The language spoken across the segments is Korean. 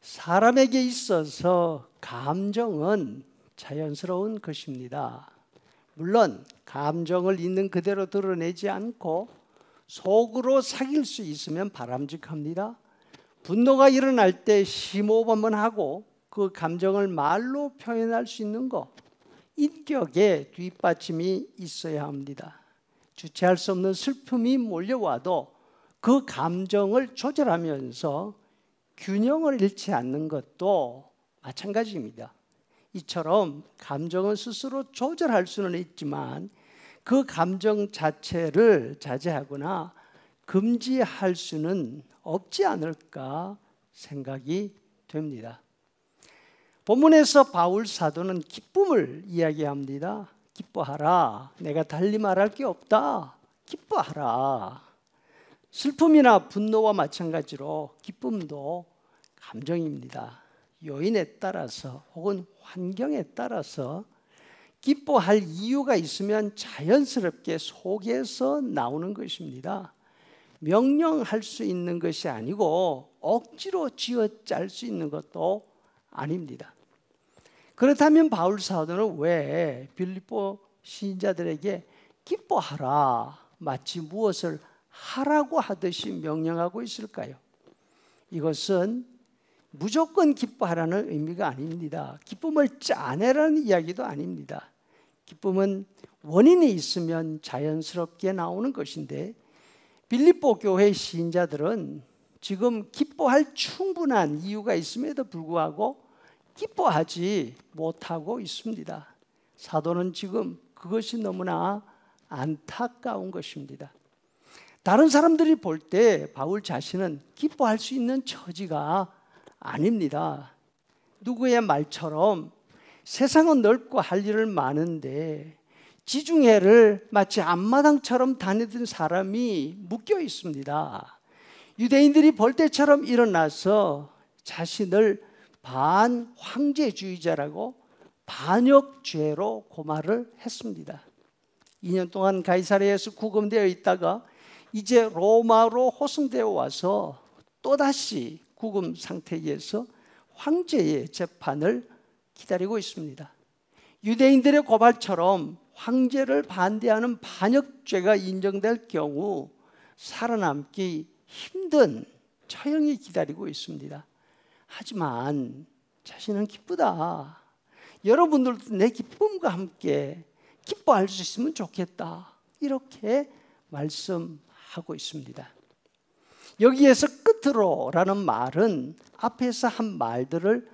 사람에게 있어서 감정은 자연스러운 것입니다. 물론 감정을 있는 그대로 드러내지 않고 속으로 사귈 수 있으면 바람직합니다. 분노가 일어날 때 심호흡 한번 하고 그 감정을 말로 표현할 수 있는 것, 인격에 뒷받침이 있어야 합니다. 주체할 수 없는 슬픔이 몰려와도 그 감정을 조절하면서 균형을 잃지 않는 것도 마찬가지입니다. 이처럼 감정은 스스로 조절할 수는 있지만 그 감정 자체를 자제하거나 금지할 수는 없지 않을까 생각이 됩니다. 본문에서 바울 사도는 기쁨을 이야기합니다. 기뻐하라. 내가 달리 말할 게 없다. 기뻐하라. 슬픔이나 분노와 마찬가지로 기쁨도 감정입니다. 요인에 따라서 혹은 환경에 따라서 기뻐할 이유가 있으면 자연스럽게 속에서 나오는 것입니다. 명령할 수 있는 것이 아니고 억지로 쥐어짤 수 있는 것도 아닙니다. 그렇다면 바울 사도는 왜 빌립보 신자들에게 기뻐하라, 마치 무엇을 하라고 하듯이 명령하고 있을까요? 이것은 무조건 기뻐하라는 의미가 아닙니다. 기쁨을 짜내라는 이야기도 아닙니다. 기쁨은 원인이 있으면 자연스럽게 나오는 것인데 빌립보 교회 신자들은 지금 기뻐할 충분한 이유가 있음에도 불구하고 기뻐하지 못하고 있습니다. 사도는 지금 그것이 너무나 안타까운 것입니다. 다른 사람들이 볼 때 바울 자신은 기뻐할 수 있는 처지가 아닙니다. 누구의 말처럼 세상은 넓고 할 일을 많은데 지중해를 마치 앞마당처럼 다니던 사람이 묶여 있습니다. 유대인들이 볼 때처럼 일어나서 자신을 반황제주의자라고 반역죄로 고발을 했습니다. 2년 동안 가이사랴에서 구금되어 있다가 이제 로마로 호송되어 와서 또다시 구금 상태에서 황제의 재판을 기다리고 있습니다. 유대인들의 고발처럼 황제를 반대하는 반역죄가 인정될 경우 살아남기 힘든 처형이 기다리고 있습니다. 하지만 자신은 기쁘다. 여러분들도 내 기쁨과 함께 기뻐할 수 있으면 좋겠다. 이렇게 말씀하고 있습니다. 여기에서 끝으로라는 말은 앞에서 한 말들을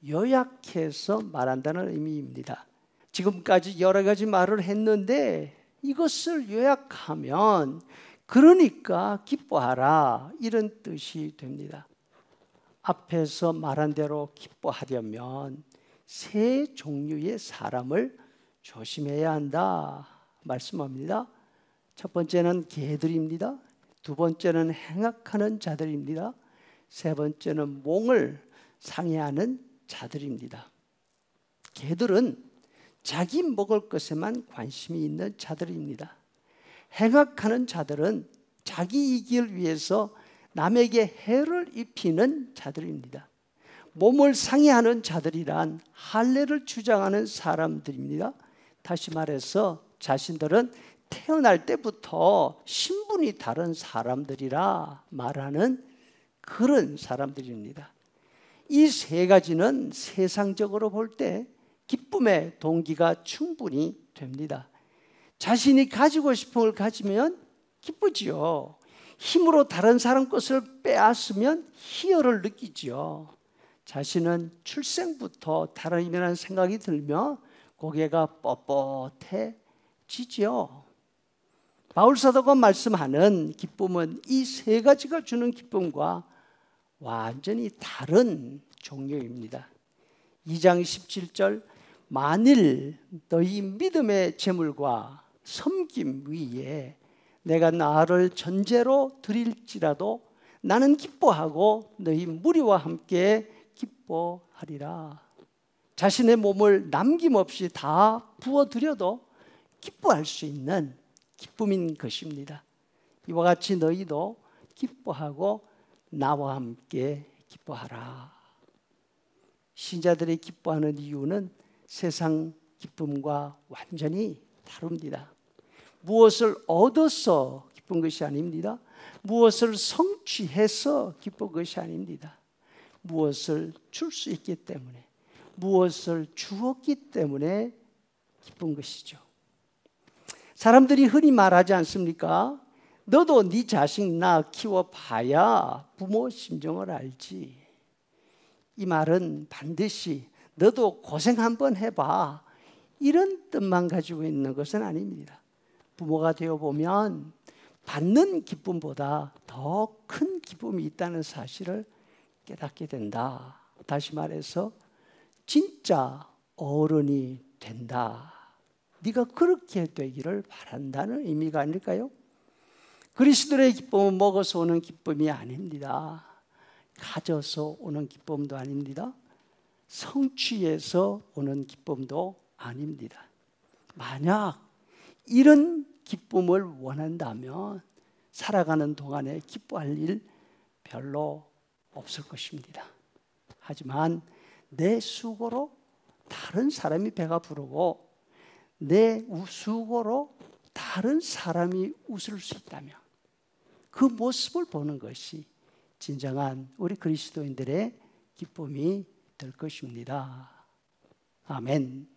요약해서 말한다는 의미입니다. 지금까지 여러 가지 말을 했는데 이것을 요약하면 그러니까 기뻐하라 이런 뜻이 됩니다. 앞에서 말한 대로 기뻐하려면 세 종류의 사람을 조심해야 한다 말씀합니다. 첫 번째는 개들입니다. 두 번째는 행악하는 자들입니다. 세 번째는 몽을 상해하는 자들입니다. 개들은 자기 먹을 것에만 관심이 있는 자들입니다. 행악하는 자들은 자기 이익을 위해서 남에게 해를 입히는 자들입니다. 몸을 상해하는 자들이란 할례를 주장하는 사람들입니다. 다시 말해서 자신들은 태어날 때부터 신분이 다른 사람들이라 말하는 그런 사람들입니다. 이 세 가지는 세상적으로 볼 때 기쁨의 동기가 충분히 됩니다. 자신이 가지고 싶은 걸 가지면 기쁘지요. 힘으로 다른 사람 것을 빼앗으면 희열을 느끼지요. 자신은 출생부터 다름이라는 생각이 들며 고개가 뻣뻣해지지요. 바울 사도가 말씀하는 기쁨은 이 세 가지가 주는 기쁨과 완전히 다른 종류입니다. 2장 17절 만일 너희 믿음의 재물과 섬김 위에 내가 나를 전제로 드릴지라도 나는 기뻐하고 너희 무리와 함께 기뻐하리라. 자신의 몸을 남김없이 다 부어드려도 기뻐할 수 있는 기쁨인 것입니다. 이와 같이 너희도 기뻐하고 나와 함께 기뻐하라. 신자들이 기뻐하는 이유는 세상 기쁨과 완전히 다릅니다. 무엇을 얻어서 기쁜 것이 아닙니다. 무엇을 성취해서 기쁜 것이 아닙니다. 무엇을 줄 수 있기 때문에, 무엇을 주었기 때문에 기쁜 것이죠. 사람들이 흔히 말하지 않습니까? 너도 네 자식 낳아 키워봐야 부모 심정을 알지. 이 말은 반드시 너도 고생 한번 해봐, 이런 뜻만 가지고 있는 것은 아닙니다. 부모가 되어보면 받는 기쁨보다 더 큰 기쁨이 있다는 사실을 깨닫게 된다. 다시 말해서 진짜 어른이 된다. 네가 그렇게 되기를 바란다는 의미가 아닐까요? 그리스도의 기쁨은 먹어서 오는 기쁨이 아닙니다. 가져서 오는 기쁨도 아닙니다. 성취해서 오는 기쁨도 아닙니다. 만약 이런 기쁨을 원한다면 살아가는 동안에 기뻐할 일 별로 없을 것입니다. 하지만 내 수고로 다른 사람이 배가 부르고 내 수고로 다른 사람이 웃을 수 있다면 그 모습을 보는 것이 진정한 우리 그리스도인들의 기쁨이 될 것입니다. 아멘.